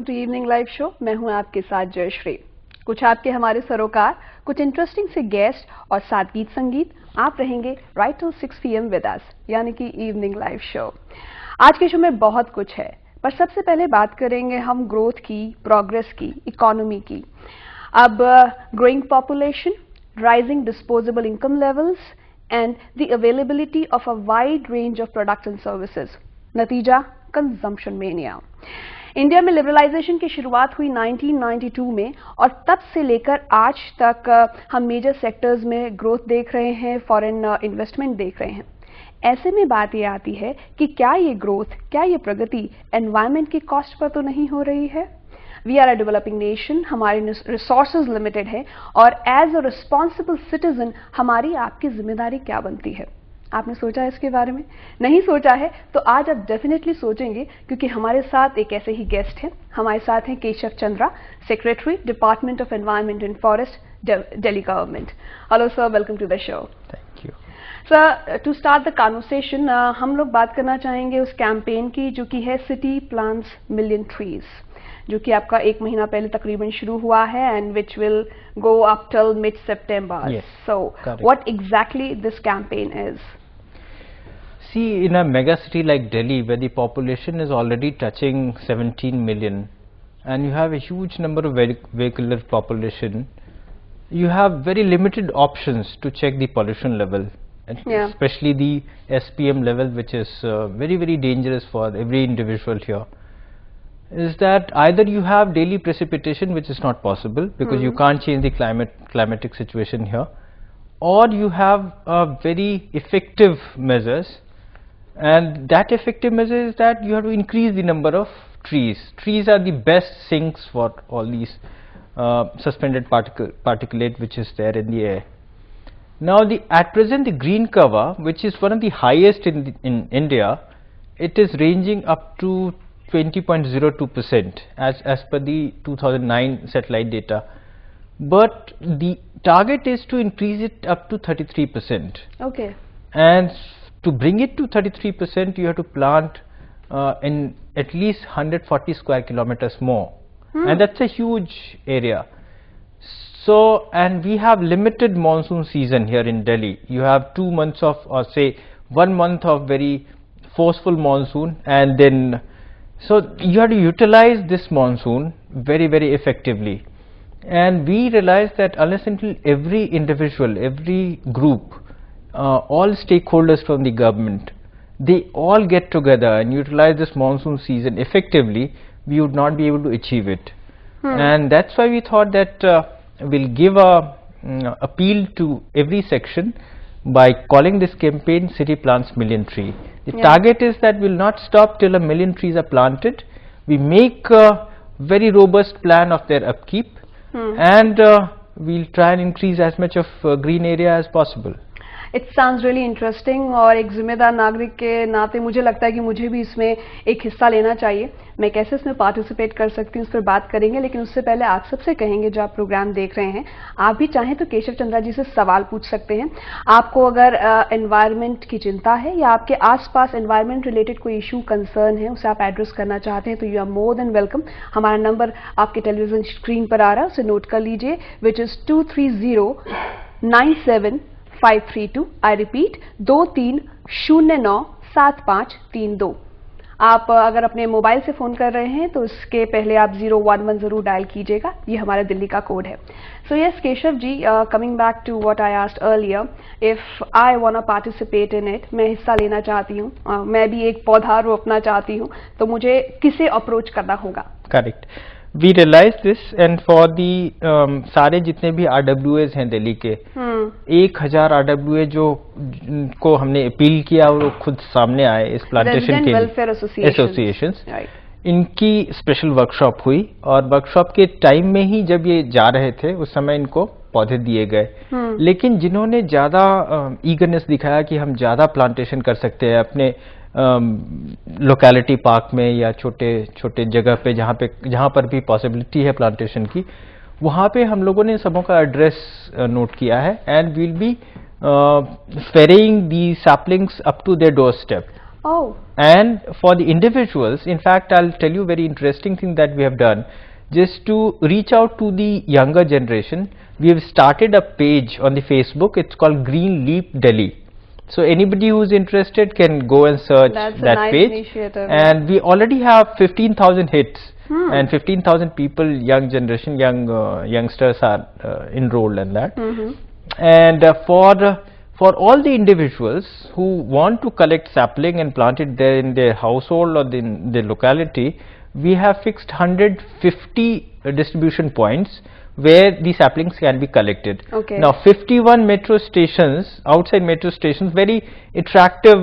To evening live show. मैं हूं आपके साथ जयश्री। कुछ आपके हमारे सरोकार, कुछ इंटरेस्टिंग से गेस्ट और साथ गीत संगीत। आप रहेंगे right to 6 PM with us, यानी कि इवनिंग लाइव शो। आज के शो में बहुत कुछ है, पर सबसे पहले बात करेंगे हम ग्रोथ की, प्रोग्रेस की, इकोनॉमी की। अब growing population, rising disposable income levels and the availability of a wide range of products and services. नतीजा कंजम्पशन मेनिया। इंडिया में लिबरलाइजेशन की शुरुआत हुई 1992 में और तब से लेकर आज तक हम मेजर सेक्टर्स में ग्रोथ देख रहे हैं, फॉरेन इन्वेस्टमेंट देख रहे हैं। ऐसे में बात ये आती है कि क्या ये ग्रोथ, क्या ये प्रगति एनवायरनमेंट की कॉस्ट पर तो नहीं हो रही है? We are a developing nation, हमारे रिसोर्सेज लिमिटेड है और एज अ रिस्पॉन्सिबल सिटीजन हमारी आपकी जिम्मेदारी क्या बनती है? आपने सोचा है इसके बारे में? नहीं सोचा है तो आज आप डेफिनेटली सोचेंगे, क्योंकि हमारे साथ एक ऐसे ही गेस्ट हैं। हमारे साथ हैं Keshav Chandra, secretary, department of environment and forest, Delhi government. Hello sir, welcome to the show. Thank you sir. To start the conversation, हम लोग बात करना चाहेंगे उस कैंपेन की जो कि है सिटी प्लांट्स मिलियन ट्रीज, जो कि आपका 1 महीना पहले तकरीबन शुरू हुआ है and which will go up till mid September. So what exactly this campaign is? See, in a mega city like Delhi, where the population is already touching 17 million, and you have a huge number of vehicular population, you have very limited options to check the pollution level, and especially the SPM level, which is very, very dangerous for every individual here. Is that either you have daily precipitation, which is not possible because you can't change the climatic situation here, or you have very effective measures. And that effective measure is that you have to increase the number of trees. Trees are the best sinks for all these suspended particulate which is there in the air. Now, at present the green cover, which is one of the highest in India, it is ranging up to 20.02% as per the 2009 satellite data. But the target is to increase it up to 33%. Okay. And to bring it to 33%, you have to plant in at least 140 square kilometers more, and that's a huge area. So, and we have limited monsoon season here in Delhi. You have 2 months of, or say 1 month of very forceful monsoon, and then so you have to utilize this monsoon very, very effectively. And we realize that unless until every individual, every group, all stakeholders from the government, they all get together and utilize this monsoon season effectively, we would not be able to achieve it. And that's why we thought that we'll give a appeal to every section by calling this campaign City Plants Million Tree. The target is that we'll not stop till 1 million trees are planted. We make a very robust plan of their upkeep, and we'll try and increase as much of green area as possible. It sounds really interesting और एक जिम्मेदार नागरिक के नाते मुझे लगता है कि मुझे भी इसमें एक हिस्सा लेना चाहिए। मैं कैसे इसमें पार्टिसिपेट कर सकती हूँ उस पर बात करेंगे, लेकिन उससे पहले आप सबसे कहेंगे, जो आप प्रोग्राम देख रहे हैं, आप भी चाहें तो केशव चंद्रा जी से सवाल पूछ सकते हैं। आपको अगर एनवायरनमेंट की चिंता है या आपके आसपास एनवायरनमेंट रिलेटेड कोई इशू, कंसर्न है, उसे आप एड्रेस करना चाहते हैं, तो you are more than welcome. हमारा नंबर आपके टेलीविजन स्क्रीन पर आ रहा है, उसे नोट कर लीजिए, विच इज 23097532532। I repeat, 23097532। आप अगर अपने मोबाइल से फ़ोन कर रहे हैं तो इसके पहले आप 011 ज़रूर डायल कीजिएगा, ये हमारा दिल्ली का कोड है। So yes Keshav ji, coming back to what I asked earlier, if I want to participate in it, मैं हिस्सा लेना चाहती हूँ, मैं भी एक पौधा रोपना चाहती हूँ, तो मुझे किसे अप्रोच करना होगा? Correct, we realise this, and for the सारे जितने भी RWAs हैं दिल्ली के, 1000 RWA जो को हमने अपील किया और वो खुद सामने आए इस प्लांटेशन के एसोसिएशंस, इनकी स्पेशल वर्कशॉप हुई, और वर्कशॉप के टाइम में ही जब ये जा रहे थे उस समय इनको पौधे दिए गए। लेकिन जिन्होंने ज़्यादा ईगरनेस दिखाया कि हम ज़्यादा प्लांटेशन कर सकते हैं अपने लोकेलिटी पार्क में या छोटे छोटे जगह पे जहाँ पर भी पॉसिबिलिटी है प्लांटेशन की, वहाँ पे हम लोगों ने सबों का एड्रेस नोट किया है, and we'll be ferrying the saplings up to their doorstep. Oh. And for the individuals, in fact, I'll tell you very interesting thing that we have done. Just to reach out to the younger generation, we have started a page on the Facebook. It's called Green Leap Delhi. So anybody who's interested can go and search That's that a nice page. initiative. And we already have 15,000 hits, and 15,000 people, young generation, youngsters are enrolled in that. And for all the individuals who want to collect sapling and plant it there in their household or in their locality, we have fixed 150 distribution points where the saplings can be collected. Okay. Now 51 metro stations, outside metro stations, very attractive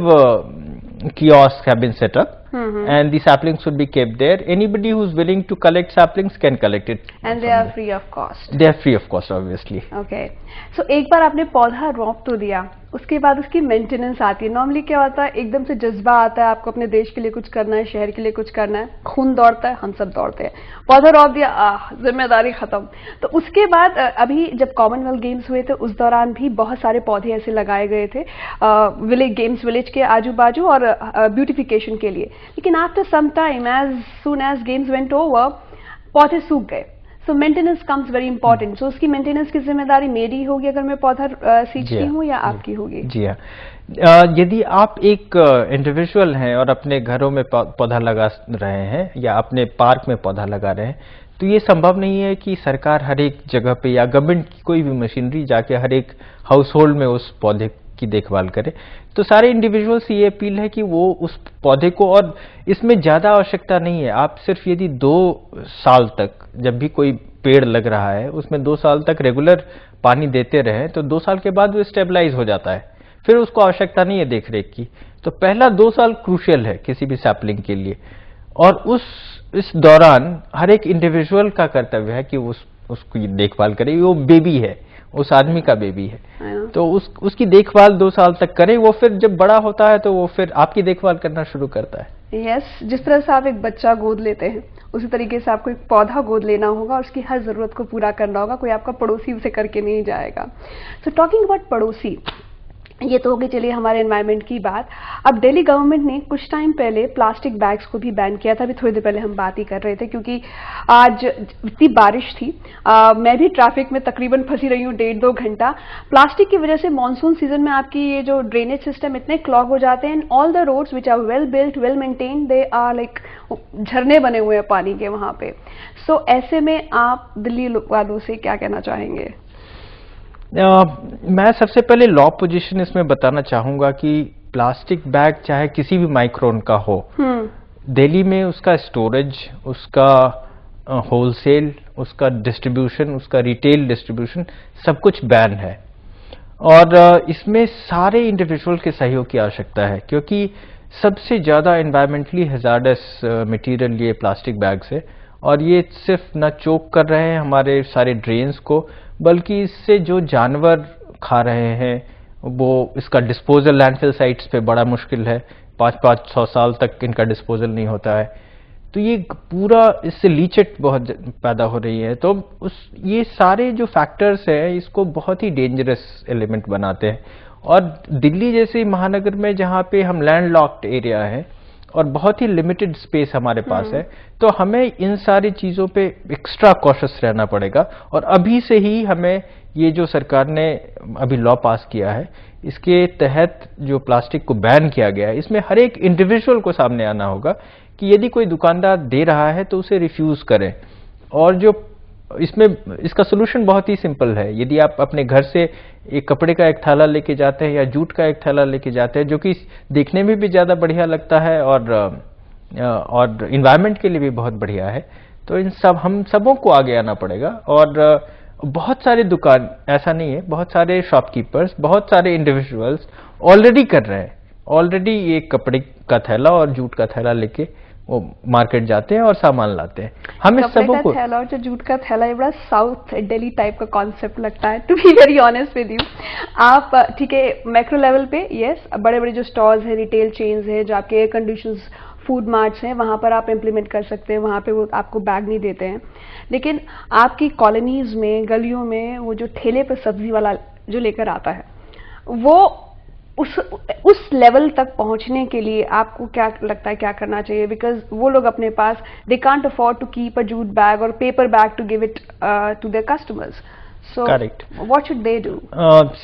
kiosks have been set up, and the saplings would be kept there. Anybody who's willing to collect saplings can collect it. And they are free of cost. They are free of cost, obviously. Okay so एक बार आपने पौधा रोप तो दिया, उसके बाद उसकी maintenance आती है. नॉर्मली क्या होता है, एकदम से जज्बा आता है, आपको अपने देश के लिए कुछ करना है, शहर के लिए कुछ करना है, खून दौड़ता है, हम सब दौड़ते हैं. पौधा रोप दिया, जिम्मेदारी खत्म. तो उसके बाद अभी जब कॉमनवेल्थ गेम्स हुए थे उस दौरान भी बहुत सारे पौधे ऐसे लगाए गए थे विलेज गेम्स, विलेज के आजू बाजू और ब्यूटिफिकेशन के लिए. लेकिन after some time, as soon as games went over, पौधे सूख गए. So maintenance comes very important. So उसकी मेंटेनेंस की जिम्मेदारी मेरी होगी अगर मैं पौधा सींचती हूँ, या आपकी होगी? जी हाँ. यदि आप एक इंडिविजुअल हैं और अपने घरों में पौधा लगा रहे हैं या अपने पार्क में पौधा लगा रहे हैं, तो ये संभव नहीं है कि सरकार हर एक जगह पे या गवर्नमेंट की कोई भी मशीनरी जाके हर एक हाउस होल्ड में उस पौधे की देखभाल करे. तो सारे इंडिविजुअल से ये अपील है कि वो उस पौधे को, और इसमें ज़्यादा आवश्यकता नहीं है, आप सिर्फ यदि 2 साल तक, जब भी कोई पेड़ लग रहा है उसमें 2 साल तक रेगुलर पानी देते रहें, तो 2 साल के बाद वो स्टेबलाइज हो जाता है. फिर उसको आवश्यकता नहीं है देख रेख की. तो पहला 2 साल क्रूशियल है किसी भी सैपलिंग के लिए, और इस दौरान हर एक इंडिविजुअल का कर्तव्य है कि उसकी देखभाल करे. वो बेबी है, उस आदमी का बेबी है, तो उसकी देखभाल 2 साल तक करें. वो फिर जब बड़ा होता है तो वो फिर आपकी देखभाल करना शुरू करता है. यस, जिस तरह से आप एक बच्चा गोद लेते हैं, उसी तरीके से आपको एक पौधा गोद लेना होगा और उसकी हर जरूरत को पूरा करना होगा. कोई आपका पड़ोसी उसे करके नहीं जाएगा. सो टॉकिंग अबाउट पड़ोसी, ये तो हो गई चलिए हमारे एनवायरनमेंट की बात. अब दिल्ली गवर्नमेंट ने कुछ टाइम पहले प्लास्टिक बैग्स को भी बैन किया था. अभी थोड़ी देर पहले हम बात ही कर रहे थे, क्योंकि आज इतनी बारिश थी, मैं भी ट्रैफिक में तकरीबन फंसी रही हूँ 1.5-2 घंटा. प्लास्टिक की वजह से मानसून सीजन में आपकी ये जो ड्रेनेज सिस्टम इतने क्लॉग हो जाते हैं. All the roads which are well built, well maintain, they are like झरने बने हुए हैं पानी के वहां पे. सो ऐसे में आप दिल्ली वालों से क्या कहना चाहेंगे? मैं सबसे पहले लॉ पोजीशन इसमें बताना चाहूंगा कि प्लास्टिक बैग चाहे किसी भी माइक्रोन का हो, दिल्ली में उसका स्टोरेज, उसका होलसेल, उसका डिस्ट्रीब्यूशन, उसका रिटेल डिस्ट्रीब्यूशन, सब कुछ बैन है. और इसमें सारे इंडिविजुअल के सहयोग की आवश्यकता है, क्योंकि सबसे ज़्यादा एनवायरमेंटली हैजार्डस मटेरियल ये प्लास्टिक बैग्स है. और ये सिर्फ न चोक कर रहे हैं हमारे सारे ड्रेन्स को, बल्कि इससे जो जानवर खा रहे हैं वो, इसका डिस्पोजल लैंडफिल साइट्स पे बड़ा मुश्किल है. 500 साल तक इनका डिस्पोजल नहीं होता है. तो ये पूरा, इससे लीचेट बहुत पैदा हो रही है. तो ये सारे जो फैक्टर्स हैं इसको बहुत ही डेंजरस एलिमेंट बनाते हैं. और दिल्ली जैसे महानगर में जहाँ पे हम लैंड लॉक्ड एरिया है और बहुत ही लिमिटेड स्पेस हमारे पास है, तो हमें इन सारी चीज़ों पे एक्स्ट्रा कॉशियस रहना पड़ेगा. और अभी से ही हमें ये जो सरकार ने अभी लॉ पास किया है, इसके तहत जो प्लास्टिक को बैन किया गया है, इसमें हर एक इंडिविजुअल को सामने आना होगा कि यदि कोई दुकानदार दे रहा है तो उसे रिफ्यूज़ करें. और जो इसका सोल्यूशन बहुत ही सिंपल है. यदि आप अपने घर से एक कपड़े का एक थैला लेके जाते हैं या जूट का एक थैला लेके जाते हैं, जो कि देखने में भी ज़्यादा बढ़िया लगता है और इन्वायरमेंट के लिए भी बहुत बढ़िया है, तो हम सबों को आगे आना पड़ेगा. और बहुत सारे दुकान, ऐसा नहीं है, बहुत सारे शॉपकीपर्स, बहुत सारे इंडिविजुअल्स ऑलरेडी कर रहे हैं. ऑलरेडी ये कपड़े का थैला और जूट का थैला लेके वो मार्केट जाते हैं और सामान लाते हैं. हम इस सबों को, थैला और जो जूट का थैला, ये बड़ा साउथ दिल्ली टाइप का कॉन्सेप्ट लगता है, to be very honest with you. आप ठीक है मैक्रो लेवल पे, यस, बड़े बड़े जो स्टोर्स हैं, रिटेल चेन्स हैं, जो आपके एयर कंडीशंस फूड मार्ट्स हैं, वहाँ पर आप इम्प्लीमेंट कर सकते हैं. वहाँ पे वो आपको बैग नहीं देते हैं. लेकिन आपकी कॉलोनीज में, गलियों में, वो जो ठेले पर सब्जी वाला जो लेकर आता है, वो उस लेवल तक पहुंचने के लिए आपको क्या लगता है क्या करना चाहिए? बिकॉज वो लोग अपने पास they can't afford to keep a jute bag और paper bag to give it to their customers. So, correct. What should they do?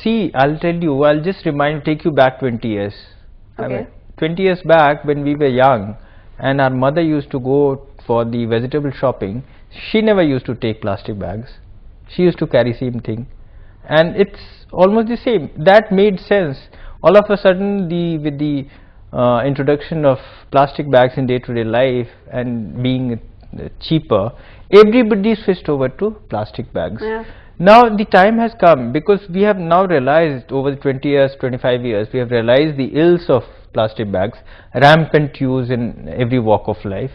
See, I'll tell you. I'll just take you back 20 years. Okay. I mean, 20 years back when we were young, and our mother used to go for the vegetable shopping, she never used to take plastic bags. She used to carry same thing, and it's almost the same. That made sense. All of a sudden, with the introduction of plastic bags in day-to-day life and being cheaper, everybody switched over to plastic bags. Yeah. Now the time has come, because we have now realized over the 20 years, 25 years, we have realized the ills of plastic bags, rampant use in every walk of life.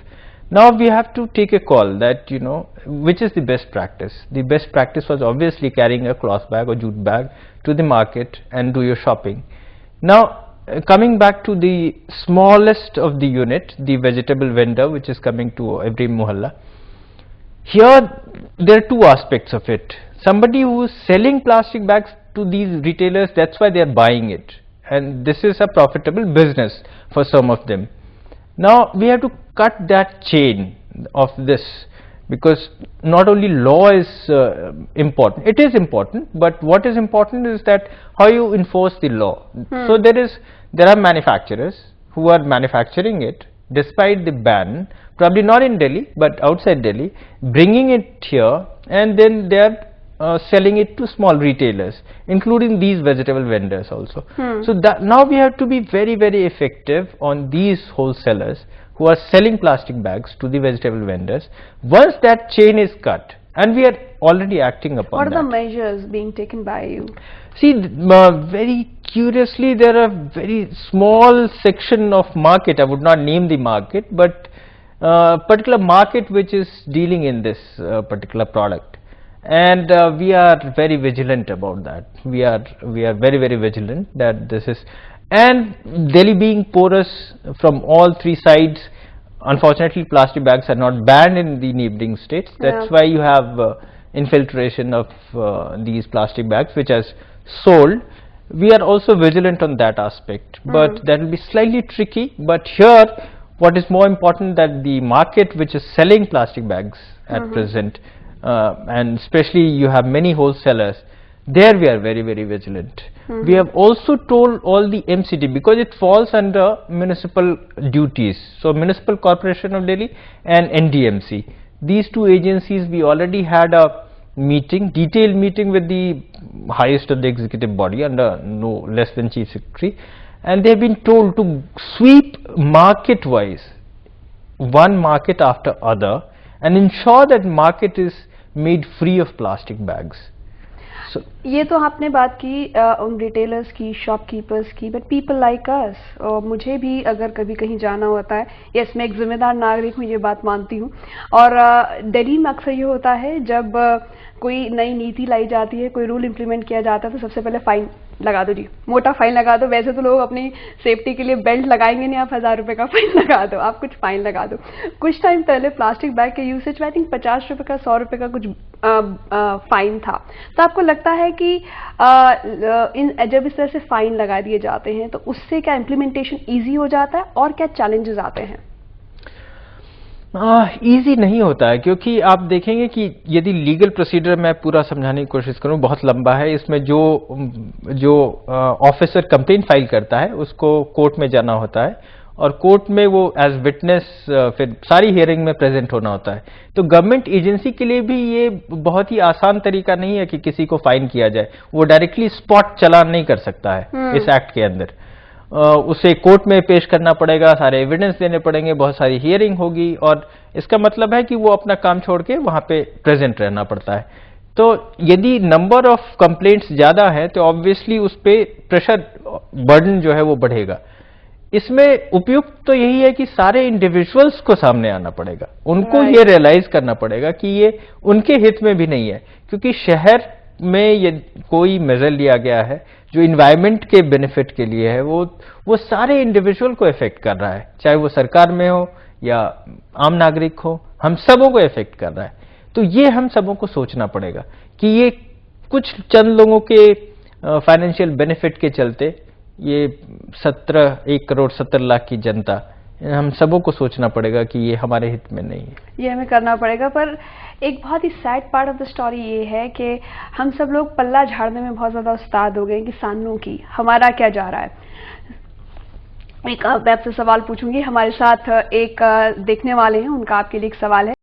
Now we have to take a call that, which is the best practice. The best practice was obviously carrying a cloth bag or jute bag to the market and do your shopping. Now coming back to the smallest of the unit, the vegetable vendor which is coming to every mohalla. Here there are two aspects of it. Somebody who is selling plastic bags to these retailers, that's why they are buying it, and this is a profitable business for some of them. Now we have to cut that chain of this, because not only law is important, it is important, but what is important is that how you enforce the law. So there are manufacturers who are manufacturing it despite the ban, probably not in Delhi but outside Delhi, bringing it here, and then they are selling it to small retailers, including these vegetable vendors also. So that now we have to be very, very effective on these wholesalers who are selling plastic bags to the vegetable vendors. Once that chain is cut, and we are already acting upon what are that. the measures being taken by you? See, very curiously, there are very small section of market, I would not name the market, but particular market which is dealing in this particular product, and we are very vigilant about that. We are very, very vigilant that this is, and Delhi being porous from all three sides, unfortunately plastic bags are not banned in the neighboring states. That's why you have infiltration of these plastic bags which has sold. We are also vigilant on that aspect, but that will be slightly tricky. But here what is more important, that the market which is selling plastic bags at present, and especially you have many wholesalers, there we are very, very vigilant. We have also told all the MCD, because it falls under municipal duties, so Municipal Corporation of Delhi and NDMC, these two agencies, we already had a meeting, detailed meeting with the highest of the executive body under no less than Chief Secretary, and they have been told to sweep market wise, one market after other, and ensure that market is made free of plastic bags. So, ये तो आपने बात की उन retailers की, shopkeepers की, but people like us, मुझे भी अगर कभी कहीं जाना होता है, यस मैं एक जिम्मेदार नागरिक हूँ, ये बात मानती हूँ, और दिल्ली में अक्सर ये होता है जब कोई नई नीति लाई जाती है, कोई रूल इम्प्लीमेंट किया जाता है, तो सबसे पहले फाइन लगा दो जी, मोटा फाइन लगा दो। वैसे तो लोग अपनी सेफ्टी के लिए बेल्ट लगाएंगे नहीं, आप 1000 रुपये का फाइन लगा दो, आप कुछ फाइन लगा दो। कुछ टाइम पहले प्लास्टिक बैग के यूसेज में आई थिंक 50 रुपये का, 100 रुपये का कुछ फाइन था। तो आपको लगता है कि जब इस तरह से फाइन लगा दिए जाते हैं तो उससे क्या इम्प्लीमेंटेशन ईजी हो जाता है, और क्या चैलेंजेस आते हैं? ईजी नहीं होता है, क्योंकि आप देखेंगे कि यदि लीगल प्रोसीजर मैं पूरा समझाने की कोशिश करूं, बहुत लंबा है। इसमें जो ऑफिसर कंप्लेंट फाइल करता है उसको कोर्ट में जाना होता है, और कोर्ट में वो एज विटनेस फिर सारी हियरिंग में प्रेजेंट होना होता है। तो गवर्नमेंट एजेंसी के लिए भी ये बहुत ही आसान तरीका नहीं है कि किसी को फाइन किया जाए। वो डायरेक्टली स्पॉट चालान नहीं कर सकता है इस एक्ट के अंदर। उसे कोर्ट में पेश करना पड़ेगा, सारे एविडेंस देने पड़ेंगे, बहुत सारी हियरिंग होगी, और इसका मतलब है कि वो अपना काम छोड़ के वहां पे प्रेजेंट रहना पड़ता है। तो यदि नंबर ऑफ कंप्लेंट्स ज्यादा है तो ऑब्वियसली उस पे प्रेशर बर्डन जो है वो बढ़ेगा। इसमें उपयुक्त तो यही है कि सारे इंडिविजुअल्स को सामने आना पड़ेगा, उनको ये रियलाइज करना पड़ेगा कि ये उनके हित में भी नहीं है, क्योंकि शहर में ये कोई मेजर लिया गया है जो इन्वायरमेंट के बेनिफिट के लिए है, वो सारे इंडिविजुअल को इफेक्ट कर रहा है, चाहे वो सरकार में हो या आम नागरिक हो, हम सबों को इफेक्ट कर रहा है। तो ये हम सबों को सोचना पड़ेगा कि ये कुछ चंद लोगों के फाइनेंशियल बेनिफिट के चलते ये 1 करोड़ 70 लाख की जनता, हम सबों को सोचना पड़ेगा कि ये हमारे हित में नहीं है, ये हमें करना पड़ेगा। पर एक बहुत ही sad part of the story ये है कि हम सब लोग पल्ला झाड़ने में बहुत ज़्यादा उस्ताद हो गए, किसानों की हमारा क्या जा रहा है। एक मैं आपसे सवाल पूछूंगी, हमारे साथ एक देखने वाले हैं, उनका आपके लिए एक सवाल है।